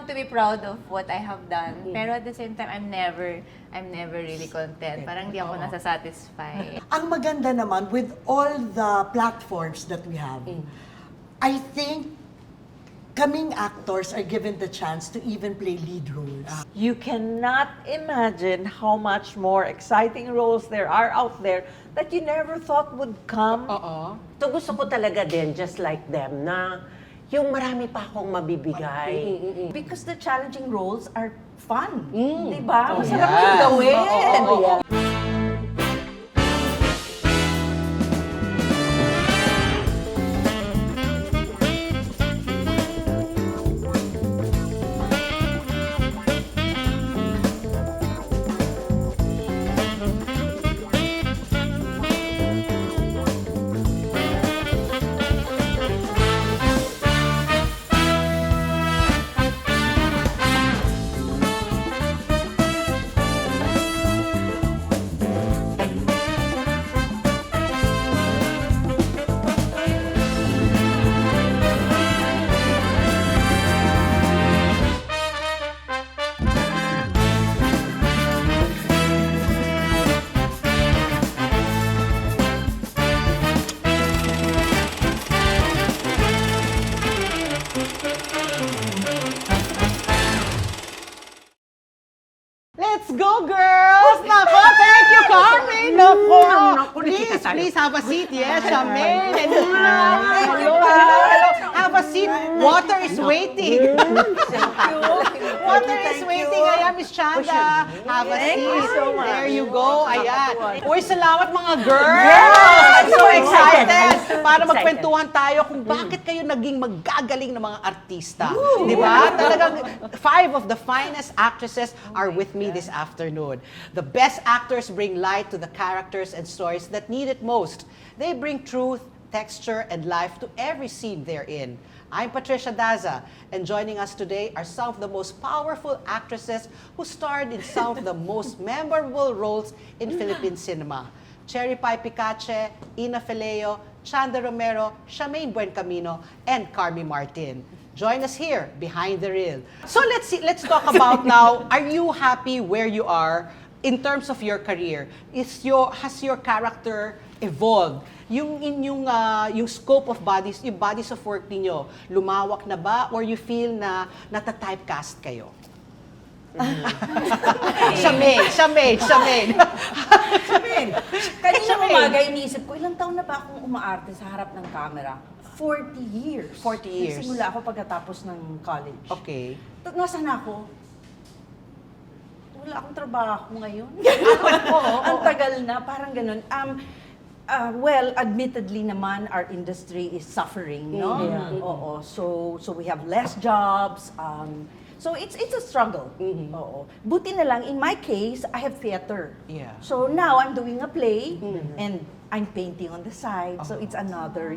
want to be proud of what I have done. Pero at the same time, I'm never really content. Parang di ako nasasatisfy. Ang maganda naman, with all the platforms that we have, I think kaming actors are given the chance to even play lead roles. You cannot imagine how much more exciting roles there are out there that you never thought would come. So gusto ko talaga din, just like them, na yung marami pa akong mabibigay. Because the challenging roles are fun. Diba? Masarap yes. yung gawin. Let's go, girls! Nako, thank you, Carmen! Nako! Please have a seat. Yes, Charmaine. And hello. Have a seat. Water is waiting. Water is waiting. Ayan, Miss Chanda. Have a seat. There you go. Ayan. Uy, salamat mga girls! I'm so excited para magkwentuhan tayo kung bakit kayo naging maggagaling ng mga artista. Di ba? Talagang 5 of the finest actresses are with me this afternoon. The best actors bring light to the characters and stories that need it most. They bring truth, texture, and life to every scene they're in. I'm Patricia Daza, and joining us today are some of the most powerful actresses who starred in some of the most memorable roles in Philippine cinema. Cherry Pie Picache, Ina Fileo, Chanda Romero, Charmaine Buencamino, and Carmi Martin. Join us here, behind the reel. So let's talk about now, are you happy where you are in terms of your career? Has your character evolved? Yung inyong yung scope of bodies, yung bodies of work niyo, lumawak na ba or you feel na nata-typecast kayo? Charmaine. Kanina umaga, iniisip ko, ilang taon na ba akong umaarte sa harap ng camera? 40 years. 40 years. Nagsimula ako pagkatapos ng college. Okay. Nasaan ako? Wala akong trabaho ngayon. Ang tagal na, parang ganun. Well, admittedly naman, our industry is suffering, no? Oo. So we have less jobs. So it's a struggle. Oo. Buti na lang, in my case, I have theater. Yeah. So now I'm doing a play and I'm painting on the side. So it's another,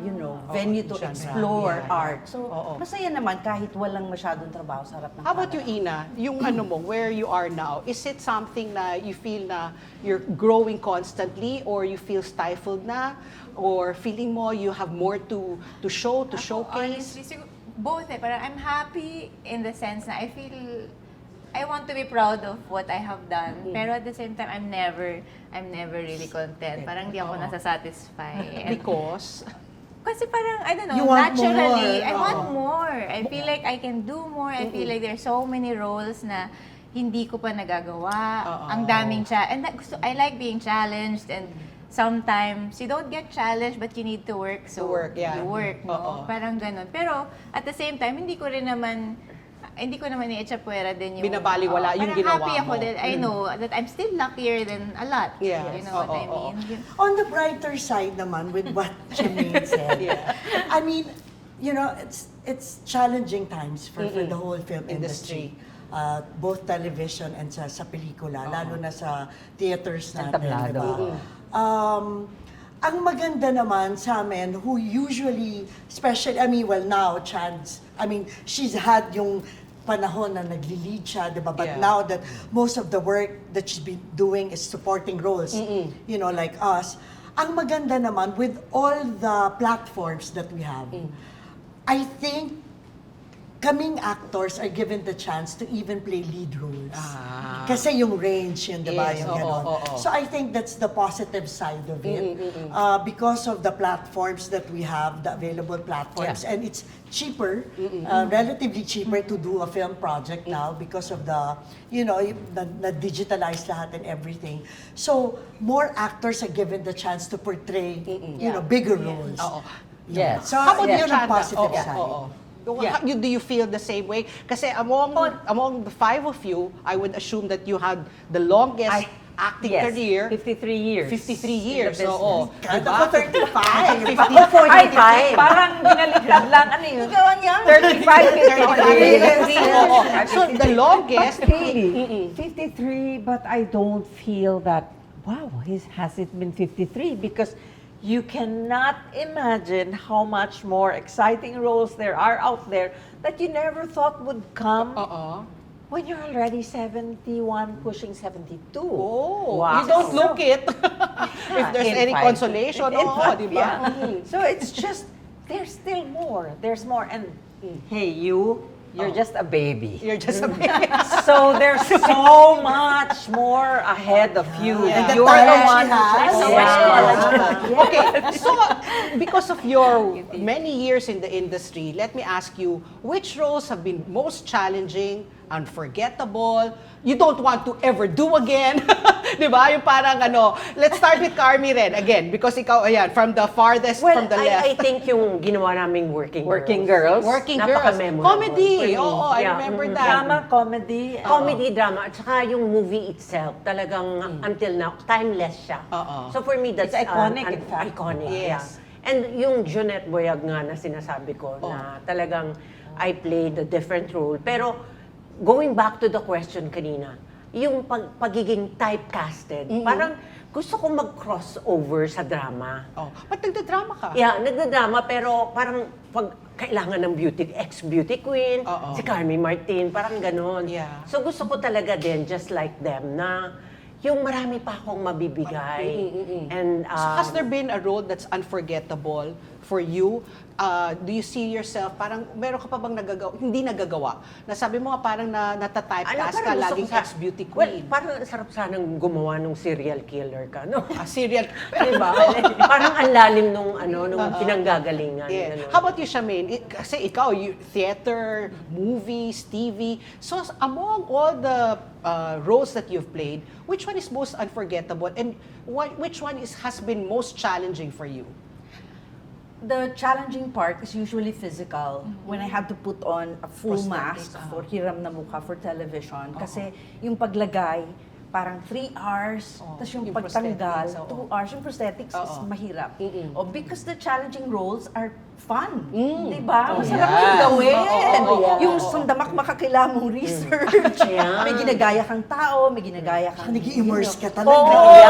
venue to genre. explore Yeah. art. So masaya naman kahit walang masyadong trabaho sa harap ng How about you, camera. Ina? Yung ano mo, where you are now, is it something na you feel na you're growing constantly or you feel stifled na? Or feeling mo you have more to show, to showcase? Honestly, both Parang I'm happy in the sense na I feel I want to be proud of what I have done. Pero at the same time, I'm never really content. Parang di ako nasasatisfy. And Because? kasi parang, I don't know, You want naturally, more. I want more. I feel like I can do more. I feel like there's so many roles na hindi ko pa nagagawa. Ang daming and I like being challenged and sometimes you don't get challenged but you need to work. So you work, no? Parang ganun. Pero at the same time, hindi ko naman i-echapuera din yung... Binabaliwala yung parang ginawa happy ako mo. that I know that I'm still luckier than a lot. Yes. You know what I mean? On the brighter side naman, with what Charmaine said, I mean, it's challenging times for the whole film industry. Both television and sa pelikula, lalo na sa theaters natin, tablado. diba? Ang maganda naman sa amin, who usually, now, she's had yung panahon na nagli-lead siya, di ba? But now that most of the work that she's been doing is supporting roles, like us, ang maganda naman, with all the platforms that we have, I think kaming actors are given the chance to even play lead roles. Kasi yung range yun, di ba? Yes, Yung ganon. So I think that's the positive side of it. Because of the platforms that we have, the available platforms, and it's cheaper, relatively cheaper to do a film project now because of the, you know, na-digitalize lahat and everything. So more actors are given the chance to portray, you know, bigger roles. Yes. So How about yun you, ang Chanda? positive side. Do you feel the same way? Kasi among the five of you, I would assume that you had the longest acting Yes, career. 53 years. 53 in the years, business. oo. Kahit Diba? ako 35. 50, Ay, parang binaliktad lang. Ano yun? Ikaw ang young. 35, 53. So the longest, Really, 53, but I don't feel that, wow, has it been 53? Because you cannot imagine how much more exciting roles there are out there that you never thought would come when you're already 71, pushing 72. oh, Wow. you don't look it. If there's In any fact, consolation, in fact, di ba? yeah. So it's just, there's still more. There's more. And hey, you're just a baby. You're just a baby. So there's so much more ahead of you. And the You're the talent one she has. so Yeah. Okay, so because of your many years in the industry, let me ask you, which roles have been most challenging, unforgettable, you don't want to ever do again? Di ba? Yung parang ano, let's start with Carmi rin, again, because ikaw, ayan, from the farthest, Well, from the left. I think yung ginawa naming Working Girls. Working Girls. Napaka-memorable Comedy. for me. Oo, I Yeah. remember Mm-mm. that. Drama, comedy. Comedy, drama, at saka yung movie itself, talagang until now, timeless siya. Oo. So for me, that's It's iconic, in fact. iconic, Yes. yeah. And yung Junette Boyag nga na sinasabi ko, na talagang I played a different role. Pero going back to the question kanina, yung pagiging typecasted, parang gusto ko mag-crossover sa drama. Oh, ba't nagda-drama ka? Yeah, nagda-drama pero parang pag kailangan ng ex-beauty queen, Oo. si Carmi Martin, parang ganon. Yeah. So gusto ko talaga din, just like them, na yung marami pa akong mabibigay. And, So has there been a role that's unforgettable for you? Do you see yourself, parang meron ka pa bang hindi nagagawa? Nasabi mo nga parang natatypecast ka, parang gusto laging ko sa- ex-beauty Well, queen. parang sarap sanang gumawa ng serial killer ka, no? Serial. Diba? Parang ang lalim nung pinanggagalingan. Yeah. ganon. How about you, Charmaine? Kasi ikaw, theater, movies, TV. So among all the roles that you've played, which one is most unforgettable and which one has been most challenging for you? The challenging part is usually physical. When I had to put on a full mask for hiram na mukha for television. Kasi yung paglagay, parang 3 hours, tapos yung Yung pagtanggal, prosthetics, 2 hours. Yung prosthetics is mahirap. Because the challenging roles are fun. Diba? Masarap yung gawin. Yung sandamak makakailangan mong research. Yeah. May ginagaya kang tao, may ginagaya kang... Nag-i-immerse ka Oo, talaga.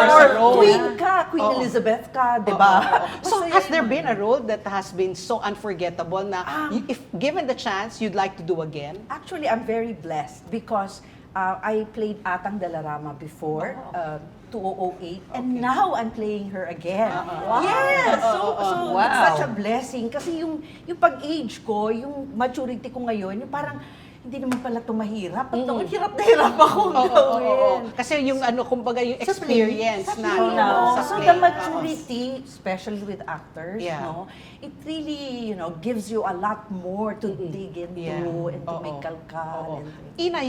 or role. queen ka, Queen Elizabeth ka, diba? So Masaya has there yun. been a role that has been so unforgettable na if given the chance, you'd like to do again? Actually, I'm very blessed because I played Atang Dalarama before, 2008, and now I'm playing her again. Yes! So it's such a blessing. Kasi yung pag-age ko, yung maturity ko ngayon, yung parang, hindi naman pala ito mahirap. At noon, hirap na hirap akong gawin. Kasi yung kumbaga yung Sa play. experience na No. sa So play. the maturity, especially with actors, Yeah. no, it really, gives you a lot more to dig into Yeah. and to make kalkal. Oo. and- Ina,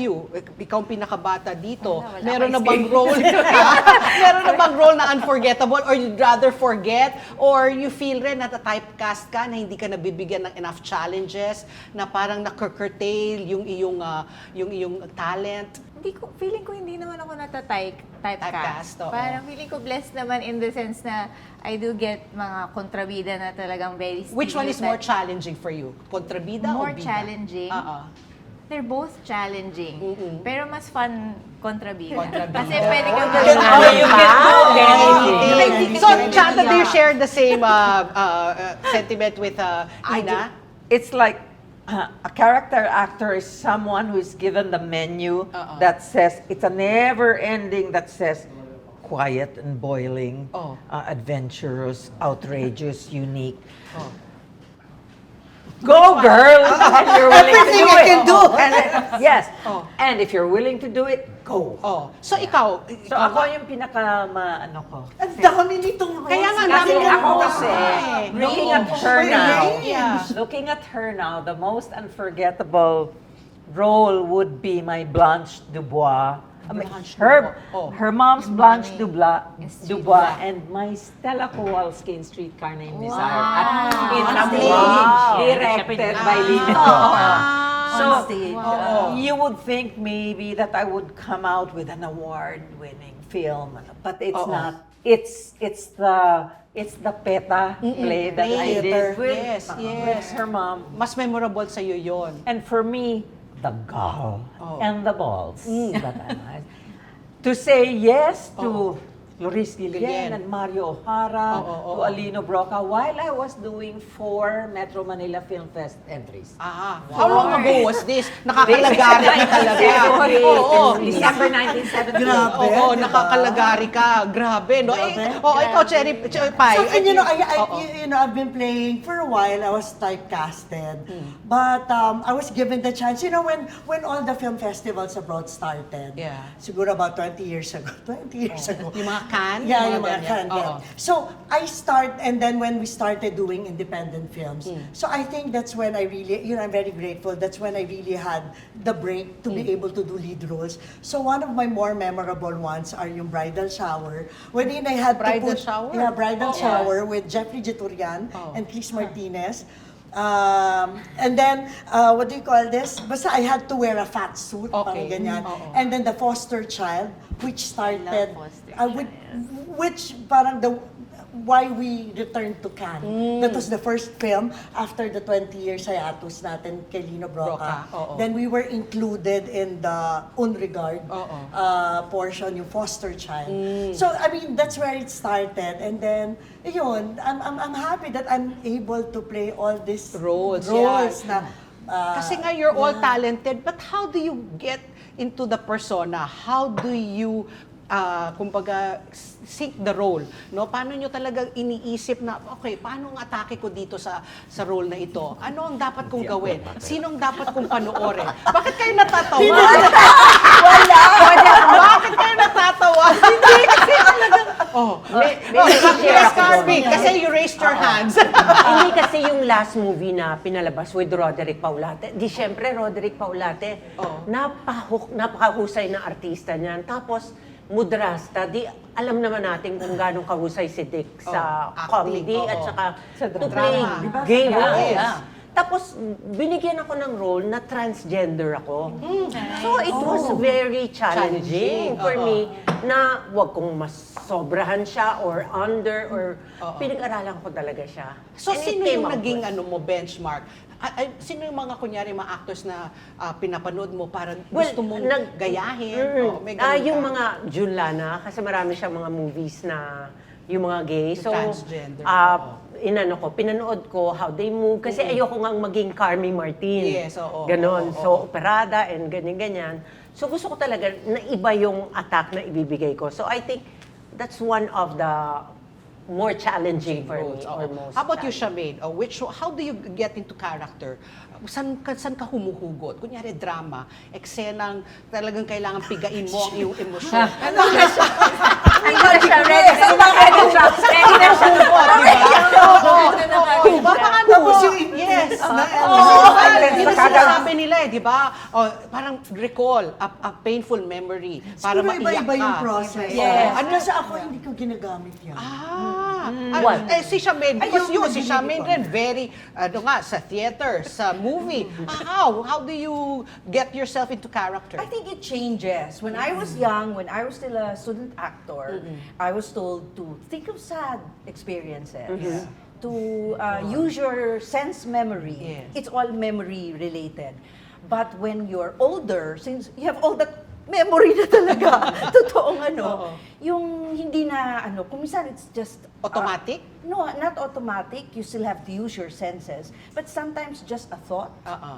ikaw ang pinakabata dito. Wala Meron na akong bang role? Meron na bang role na unforgettable or you'd rather forget or you feel rin na typecast ka na hindi ka nabibigyan ng enough challenges na parang na-curtail yung iyong talent? Feeling ko hindi naman ako Typecast, typecast. oo. Parang feeling ko blessed naman in the sense na I do get mga kontrabida na talagang very Which one is more stereotype. challenging for you? Kontrabida o More bida? challenging? Oo. They're both challenging. Pero mas fun kontrabida. Kontrabida. Kasi pwede kang Oh, gawin. you can do anything. So, Chanta, do you share the same sentiment with Ina? It's like a character actor is someone who is given the menu that says, it's a never ending that says, quiet and boiling, Oh. adventurous, outrageous, unique. go girl! And you're willing to Everything do I it. can do. And, yes. Oh. And if you're willing to do it, go. Oh. So ikaw, So ako yung ano ko. Ang dami nitong roles. Kaya nga, Kasi dami ako mo kasi, kasi. looking at her Range. now, Yeah. looking at her now, the most unforgettable role would be my Blanche Dubois. I mean, Blanche her, Dubois. Oh. her mom's Blanche Dubois, Street and my Stella Kowalski in Streetcar Named Desire. At in On a stage. movie directed by Lina So, On stage. you would think maybe that I would come out with an award-winning film, but it's Oo. not. It's the PETA play that I did with, Yes, with yes. her mom. Mas memorable sa iyo 'yon. And for me, the gall Oh. and the balls that I had. To say yes to Loris Guillen Guillen. and Mario O'Hara, to Alino Broca, while I was doing 4 Metro Manila Film Fest entries. How long ago was this? Nakakalagari ka talaga. Oo. December 1970. Grabe. Oo, diba? nakakalagari ka. Grabe, no? Ikaw, Cherry Pie. So, and, Oo. I've been playing for a while. I was typecasted, but I was given the chance. When all the film festivals abroad started, Yeah. siguro about 20 years ago. 20 years ago. Yung mga Cannes? Yeah, yung mga ganyan. Cannes. Yeah. Oo. So and then when we started doing independent films, so I think that's when I really, I'm very grateful. That's when I really had the break to be able to do lead roles. So one of my more memorable ones are yung Bridal Shower, wherein I had Bridal to put, Shower? Yeah, Bridal Oh. Shower with Jeffrey Jiturian Oh. and Chris Martinez. And then, what do you call this? Basta I had to wear a fat suit, Okay. parang ganyan. Oo. And then the foster child, which started, foster which parang why we returned to Cannes. That was the first film after the 20 years hiatus natin kay Lino Broca. Broca, oo. Then we were included in the Un Regard Oo. portion, yung foster child. So, I mean, that's where it started. And then, yun, I'm happy that I'm able to play all these Roles, na Kasi nga you're all talented, but how do you get into the persona? How do you kumbaga sink the role, no? Paano nyo talagang iniisip na okay, paano ang atake ko dito sa role na ito? Ano ang dapat kong gawin? Sinong dapat kong panoorin? Bakit kayo natatawa? Bakit kayo natatawa? Hindi kasi talagang Yes, Carby, kasi you raised your hands. Hindi kasi yung last movie na pinalabas with Roderick Paulate. Di syempre, Roderick Paulate, napakahusay na artista niyan. Tapos, Mudrasta, di alam naman natin kung gano'ng kahusay si Dick sa acting, comedy oo. at saka Sa to drama. play Diba? gay Yes. roles. Tapos, binigyan ako ng role na transgender ako. So, it was very challenging for me na wag kong mas sobrahan siya or under or pinag-aralan ko talaga siya. So, And it sino came yung out naging well. benchmark? Sino yung mga kunyari mga actors na pinapanood mo para Well, gusto mong gayahin? May yung ganun ka? mga June Lana, kasi marami siyang mga movies na yung mga gay. So, transgender, pinanood ko how they move. Kasi ayoko ngang maging Carmi Martin. Yes, oo, Ganon. oo, So, operada and ganyan-ganyan. So, gusto ko talaga na iba yung attack na ibibigay ko. So, I think that's one of the more challenging for me. Roles, Or oo. most How about you, challenging. Charmaine? How do you get into character? Saan ka humuhugot? Kunyari drama, eksenang talagang kailangan pigain mo ang iyong emosyon. Baka ano, yes. Yun ang sinasabi nila di ba? Parang recall, a painful memory, para Siguro maiyak iba-iba yung ka. process. Yes. Ano kasi ako, hindi ko ginagamit yan. What? Si Charmaine, because Ayun, si Charmaine rin very, sa theater, sa movie. How do you get yourself into character? I think it changes. When I was young, when I was still a student actor, I was told to think of sad experiences. To use your sense memory. Yes. It's all memory related. But when you're older, since you have all that memory na talaga, totoong yung hindi na, kung minsan it's just Automatic? No, not automatic. You still have to use your senses. But sometimes just a thought,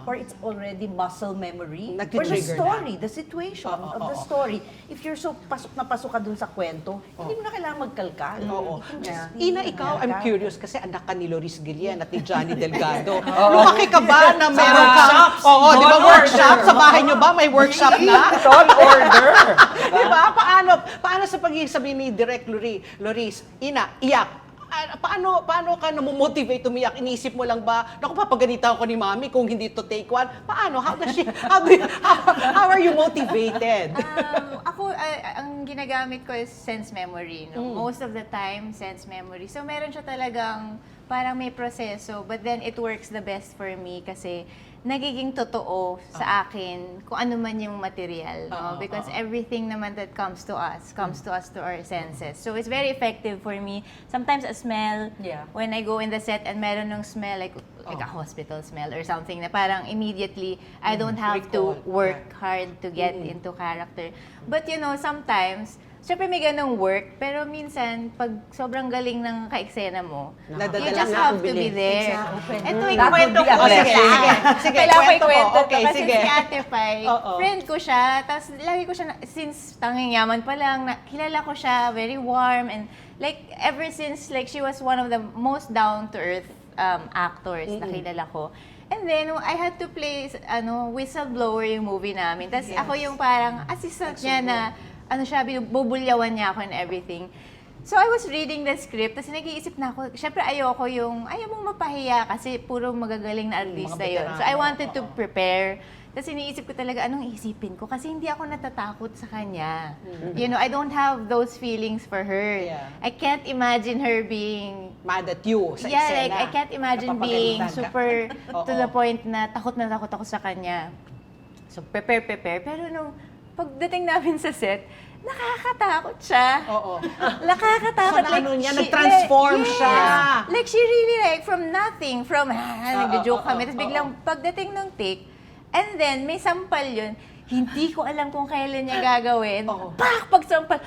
or it's already muscle memory, or the Nagti-trigger story, the situation of the oo. story. If you're so pasok na pasok ka dun sa kwento, hindi mo na kailangan magkalkal. Oo. You can just be Ina, in ikaw, the I'm character. curious kasi anak ka ni Loris Guillen at ni Johnny Delgado. Lumaki ka ba na meron kang... Oo, di ba workshop? Sa bahay nyo ba may workshop na? Tall order. Di ba? Paano sa pagiging sabi ni Direk Loris, Ina, iyak. Paano ka namomotivate umiyak? Iniisip mo lang ba, naku, papaganitan ko ni Mami kung hindi to take one? Paano? How are you motivated? Ako, ang ginagamit ko is sense memory. No? Most of the time, sense memory. So, meron siya talagang parang may proseso, but then it works the best for me kasi nagiging totoo sa akin kung ano man yung material. No? Because everything naman that comes to us to our senses. So, it's very effective for me. Sometimes a smell, Yeah. when I go in the set and meron ng smell, like a hospital smell or something, na parang immediately, I don't have to Recall. work hard to get into character. But you know, sometimes, syempre may ganong work, pero minsan, pag sobrang galing ng ka-eksena mo, Nadadala you just na have ang to be bilis. there. Ito, That ikwento would be a ko blessing. siya. Sige, Kailangan ko kwento mo. ikwento to. Okay, Kasi sige. si Ate Pai, Oo. friend ko siya, tapos lagi ko siya, since tanging yaman pa lang, kilala ko siya, very warm, and like, ever since, like, she was one of the most down-to-earth actors na kilala ko. And then, I had to play, Whistleblower yung movie namin. Tapos ako yung parang assistant niya na, siya, bubulyawan niya ako and everything. So, I was reading the script, tapos nag-iisip na ako, syempre ayaw mong mapahiya kasi puro magagaling na artista yun. So, I wanted to prepare. Tapos iniisip ko talaga, anong isipin ko? Kasi hindi ako natatakot sa kanya. You know, I don't have those feelings for her. Yeah. I can't imagine her being Mad at you sa yeah, eksena. like, I can't imagine being Napapagalitan ka. super to Oo. the point na takot ako sa kanya. So, prepare. Pero nung pagdating namin sa set, nakakatakot siya. Oo. Nakakatakot. So, ano niya, nag-transform siya. Like, she really like, from nothing, nagjo-joke kami. Tapos biglang pagdating ng take, and then, may sampal yun. Hindi ko alam kung kailan niya gagawin. Pagsampal,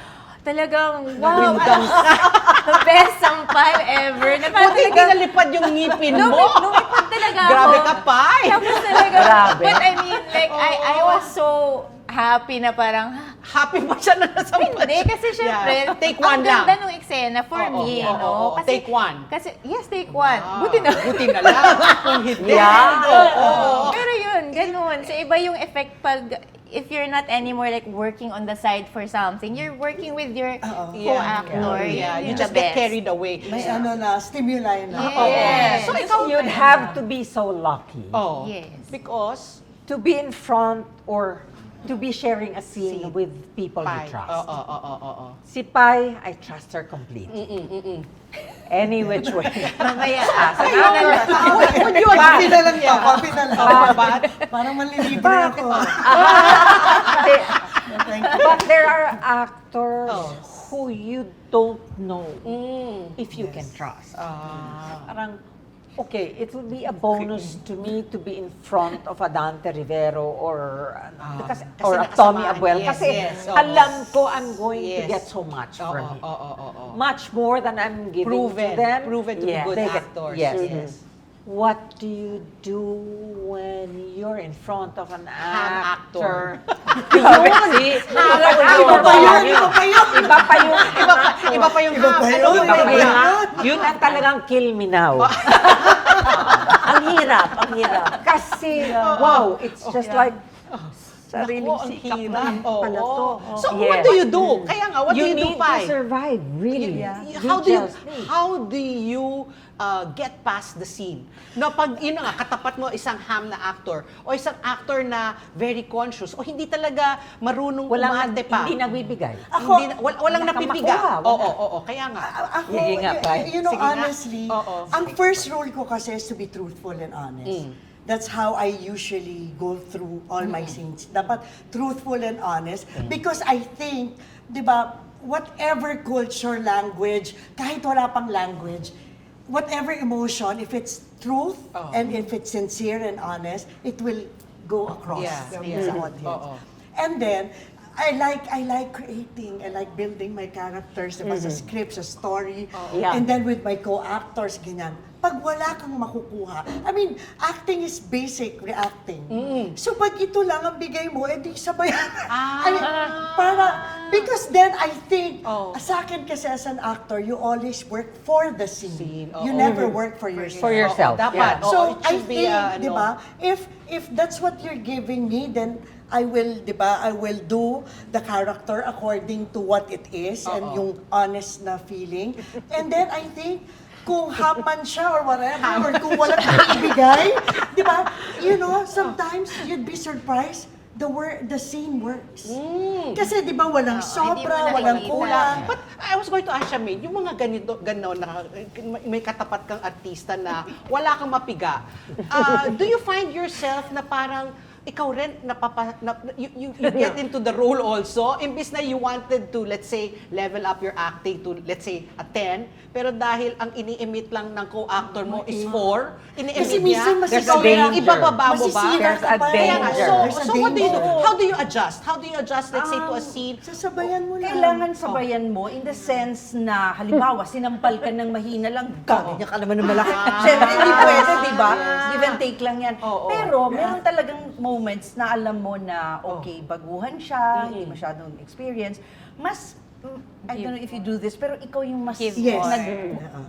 talagang, wow, the best sampal ever. Na parang Buti hindi talagang- nalipad yung ngipin mo. Lumipad talaga ako. Grabe ka, Pai. Tapos talaga, Grabe. but I mean, like, I was so happy na parang, Happy pa siya na nasampal. hindi, kasi syempre, Yeah. Take one ang ganda lang. nung eksena for Oo, me, oo, no? oo. Kasi, Take one. Kasi, yes, take one. Ah, Buti na. Buti na lang. Kung hindi. Yeah. Oo. Pero yun, ganun. So, iba yung effect pag, if you're not anymore like working on the side for something, you're working with your co-actor. Yeah, Yun you yung just the get best. carried away. May stimuli na. Yes. So, ikaw, You'd have to be so lucky Oh. Yes. Because, to be in front or to be sharing a scene with people Pai. you trust. Oo. Si Pai, I trust her completely. Any which way. Mamaya. Would you Coffee agree? na lang to, coffee na lang. But, Parang manlilibre ako. Thank you. But there are actors Oh. who you don't know if you can trust. Parang, okay, it will be a bonus to me to be in front of a Dante Rivero or kasi or a nakasamahan. Tommy Abuel. Yes, Kasi yes, oo. alam ko I'm going to Yes. get so much from him. Oo. Much more than I'm giving Proven. to them. Proven to be Yeah, good they get- actors. Yes. Yes. What do you do when you're in front of an Ham actor? actor. Yun! Iba pa yun! Iba pa yung Iba pa yung ham. Ano Iba pa yun? yung yun ang talagang kill me now. Ang hirap. Kasi, wow, it's just like, sariling Naku, ang sikap hirap. na pala Oo. to. So, Yes. what do you do? Kaya nga, what do you do, need to Pai? survive, really. How do you get past the scene? No, pag yun na nga, katapat mo isang ham na actor o isang actor na very conscious o hindi talaga marunong umarte pa. Hindi nagbibigay. Walang napipiga. Wala. Oo, kaya nga. Ako, Sige nga, Pai. you know, Sige nga. honestly, Oo. ang first rule ko kasi is to be truthful and honest. That's how I usually go through all my scenes. Dapat truthful and honest. Because I think, di ba, whatever culture, language, kahit wala pang language, whatever emotion, if it's truth and if it's sincere and honest, it will go across Yeah, sa yeah. audience. Oo. And then, I like creating. I like building my characters, diba, sa script, sa story. Yeah. And then with my co-actors, ganyan. Pag wala kang makukuha, I mean, acting is basic reacting. So pag ito lang ang bigay mo, edi sabayan. I mean, because then I think, sa akin kasi as an actor, you always work for the scene. You never work for yourself. For yourself. Dapat. So it I should be, think, di ba, if that's what you're giving me, then I will, di ba, I will do the character according to what it is and yung honest na feeling. And then I think, kung haman siya or whatever, or kung wala kang ibigay, di ba, you know, sometimes you'd be surprised, the scene works. Kasi di ba, walang hindi mo sobra, walang nakikita. kulang. But I was going to ask Charmaine, yung mga gano'n na may katapat kang artista na wala kang mapiga, do you find yourself na parang ikaw rin, you get into the role also? Imbis na you wanted to, let's say, level up your acting to, let's say, a 10, pero dahil ang ini-emit lang ng co-actor mo is 4, ini-emit Kasi niya, minsan ikaw rin ang danger. ibababa mo ba? Masisira There's ka a pa. Kaya nga, danger. There's a so what do you do? danger. How do you adjust? How do you adjust, let's say, to a scene? Sasabayan mo lang. Kailangan sabayan mo in the sense na, halimbawa, sinampal ka ng mahina lang, ganyan ka naman ng malaki. Siyempre, hindi pwede, di ba? Give and take lang yan. Pero, meron talagang moments na alam mo na, okay, baguhan siya, hindi masyadong experience, mas, I don't know if you do this, pero ikaw yung mas Give Yes.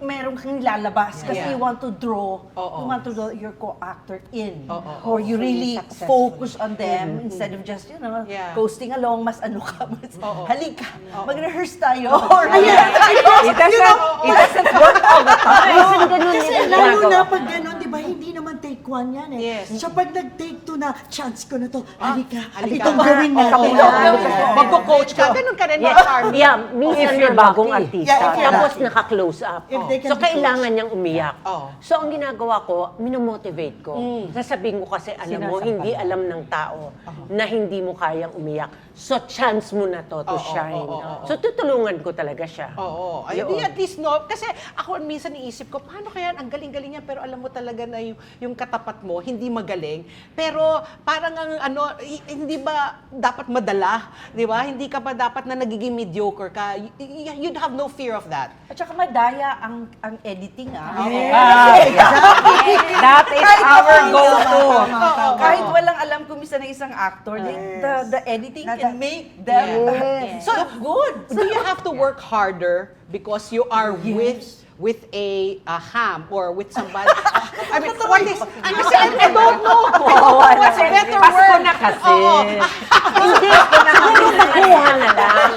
meron kang lalabas kasi Yeah. you want to draw, Oo. you want to draw your co-actor in. Oo. Or you really focus on them instead of just, Yeah. coasting along, mas ano ka, mas Oo. halika, mag-rehearse tayo. Or, It doesn't work all the time. Kasi lalo na pag gano'n, di ba, hindi naman take one yan eh. Yes. So pag nag-take two na, chance ko na to, halika, halika. itong gawin natin. Magko-coach ka, ganun ka rin, Yes. Charmaine. Yeah, minsan If you're may bagong lucky. artista, Yeah, if you're tapos lucky. naka-close up. If they can So, be kailangan niyang umiyak. Oh. So, ang ginagawa ko, minomotivate ko. Sasabihin ko kasi, alam mo, Sinasampal. hindi alam ng tao na hindi mo kayang umiyak. So, chance mo na to shine. So, tutulungan ko talaga siya. Oo. Ay, Yun. di at least no, kasi ako minsan iisip ko, paano kaya ang galing-galing niya pero alam mo talaga na yung katapat mo hindi magaling. Pero parang ang ano, hindi ba dapat madala, 'di ba? Hindi ka pa dapat na nagiging mediocre ka. You'd have no fear of that. At saka madaya ang editing That is our go-to. Kahit walang alam kung minsan ng isang actor, the editing can make them So good. Do you have to work harder because you are with a ham or with somebody? I mean, what is? Kasi I don't know. What's a better Pasko word? na kasi. Hindi, siguro baguhan na lang.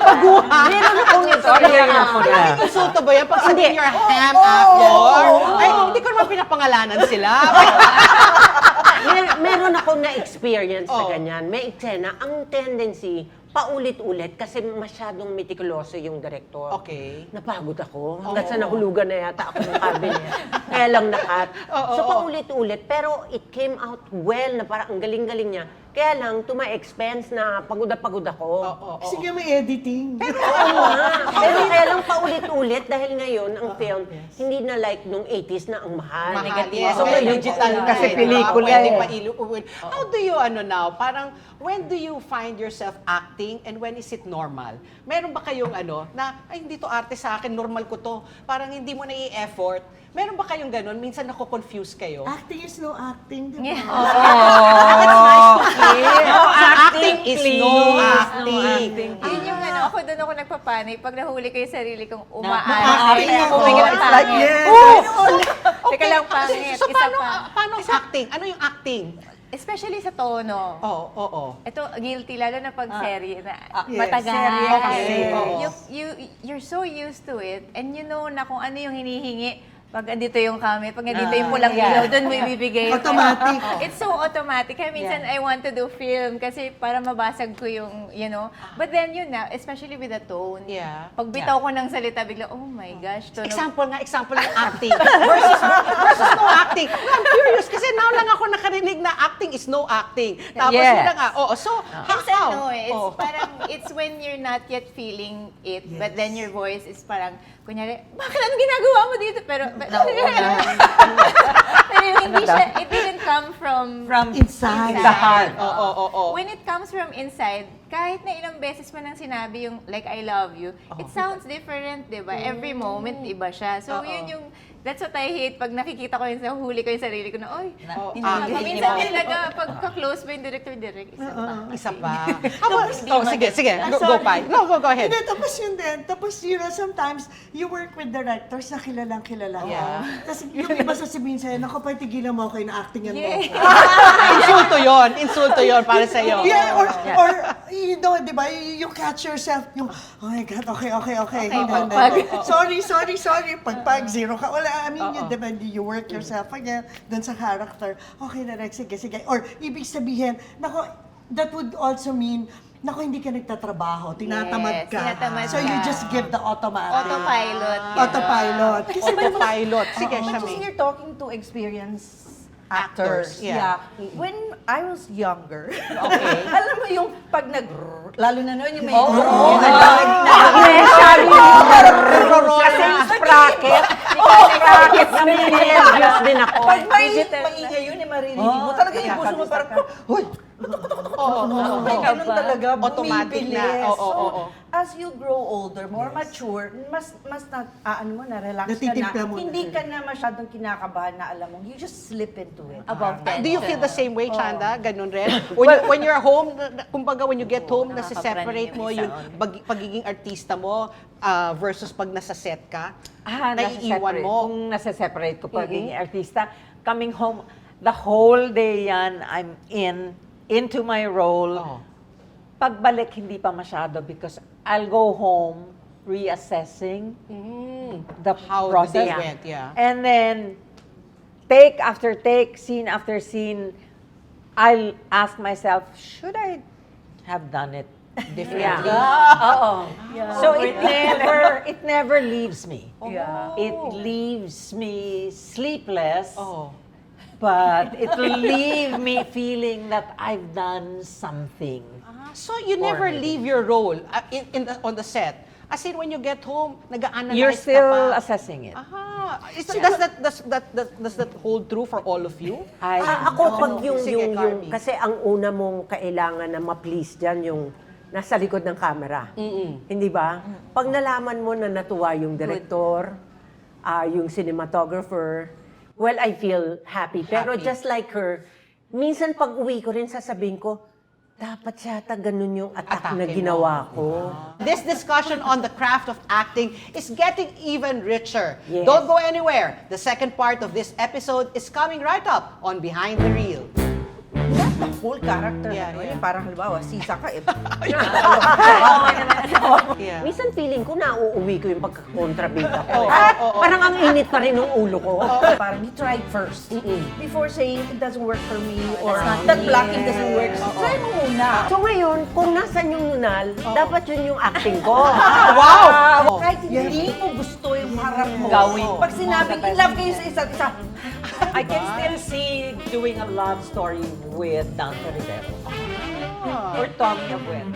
Meron akong istorya na ako na. Insulto ba yan? Pag sabihin Hindi. you're a ham actor? Ay, hindi ko naman pinapangalanan sila. Meron akong na-experience na Oh. ganyan. May eksena, ang tendency, paulit-ulit kasi masyadong meticuloso yung director. Okay. Napagod ako. Hanggang sa nahulugan na yata ako ng cabinet. Kaya lang nakat. So paulit-ulit. Pero it came out well na parang ang galing-galing niya. Kaya lang, to my expense na pagod na pagod ako. Kasi nga may editing. Pero kaya lang paulit-ulit dahil ngayon ang film, hindi na like nung 80s na ang mahal. Mahal, yes. So, May ngayon, digital na Kasi eh, pelikula Pwede eh. pa iluwin. How do you, now, parang, when do you find yourself acting and when is it normal? Meron ba kayong na, ay, hindi to arte sa akin, normal ko to. Parang hindi mo na i-effort. Meron ba kayong ganun? Minsan nako-confuse kayo. Acting is no acting, di ba? Yeah. That's nice to hear. No So, acting is please. no No acting. Yun yung ako doon ako nagpapanay. Pag nahuli ko yung sarili kong Maaari umaarte. ako. Teka lang, It's like, pangit. yes. Teka lang, pangit. So, Isa paano, pa. paano acting? Ano yung acting? Especially sa tono. Oo. Ito, guilty, lalo na pag serye na yes, matagal. serye kasi. Oo. You're so used to it and you know na kung ano yung hinihingi. Pag andito yung kami, pag andito yung pulang ilaw, doon mo ibibigay. Automatic. It's so automatic. Kaya minsan I want to do film kasi para mabasag ko yung, But then yun na, especially with the tone. Yeah. Pag bitaw ko ng salita, bigla, oh my gosh, tunog. Example ng acting versus no acting. I'm curious kasi now lang ako nakarinig na acting is no acting. Tapos Yes. yun na nga. So, It's how? it's parang, it's when you're not yet feeling it, but then your voice is parang, kunyari, bakit ano ginagawa mo dito? Pero hindi siya, it didn't come from Inside. the heart. When it comes from inside, kahit na ilang beses mo nang sinabi yung like I love you, it sounds different, di ba? Every moment, iba siya. So, yun yung, that's what I hate pag nakikita ko yun sa huli ko yung sarili ko na, oy, minsan talaga, pagka-close mo yung director-direct, isa pa. Isa pa. Sige. Go, Pai. No, go ahead. Hindi, tapos yun din. Tapos, sometimes, you work with directors na kilalang kilala mo. Yeah. Tapos yung iba sasabihin sa'yo, naku, pa, tigilan mo ako, ina-acting yan mo. Insulto yon para sa iyo. Yeah, or you know, di ba, you catch yourself, yung, oh my God, okay. Sorry, pagpag, zero ka. Wala, I mean, you, di ba, you work yourself again, dun sa character. Okay na, sige. Or, ibig sabihin, nako, that would also mean, naku, hindi ka nagtatrabaho, tinatamad Yes, ka. tinatamad So, you ka. just give the automatic. Autopilot. Autopilot. Kasi Autopilot. Sige, But Shami. you're talking to experienced Actors, actors. yeah. When I was younger, alam mo yung pag lalo na noon yung may... Kasi yung sprocket. Sprocket na millions din ako. Pag maingay yun, maririnig mo. Talaga yung puso mo parang, huy! Ganun talaga, Automatic na. bumibilis. Oo. As you grow older, more mature, mas relax ka Natitimpla na. mo na. Hindi ka na masyadong kinakabahan na alam mo, you just slip into it. Above Do you feel the same way, Oh. Chanda? Ganun rin? When you're home, kumbaga when you get home, nasa-separate mo yung pagiging artista mo versus pag nasa set ka? Naiiwan nasa-separate. mo? Kung nasa-separate ko pagiging artista, coming home, the whole day yan, I'm into my role. Oh. Pagbalik, hindi pa masyado because I'll go home reassessing the How process. this went, yeah. And then, take after take, scene after scene, I'll ask myself, should I have done it differently? So it never leaves me. It leaves me sleepless. But it will leave me feeling that I've done something. So you never leave your role on the set? As in, when you get home, nag-a-analyze You're ka still pa? assessing it. Does that hold true for all of you? Ako pag Sige, yung Carmi. kasi ang una mong kailangan na ma-please dyan, yung nasa likod ng camera. Hindi ba? Pag nalaman mo na natuwa yung director, yung cinematographer, well, I feel happy. Pero just like her, minsan pag uwi ko rin, sasabihin ko, dapat yata ganun yung attack na ginawa ko. This discussion on the craft of acting is getting even richer. Yes. Don't go anywhere. The second part of this episode is coming right up on Behind the Reel. The whole character. Yeah, ano, yeah. yung parang halimbawa, sisa ka eh. Yeah. Minsan feeling ko na uuwi ko yung pagkakontrabida ko. Parang ang init pa rin ng ulo ko. Parang you tried first. Before saying, it doesn't work for me, or that's not that me. blocking doesn't work. Try mo muna. So ngayon, kung nasan yung nunal, dapat yun yung acting ko. Wow! Kahit hindi mo gusto yung harap mo. Gawin. Pag sinabing in love kayo sa isa't isa, I can still see doing a love story with Dante Rivero or Tommy Abuel.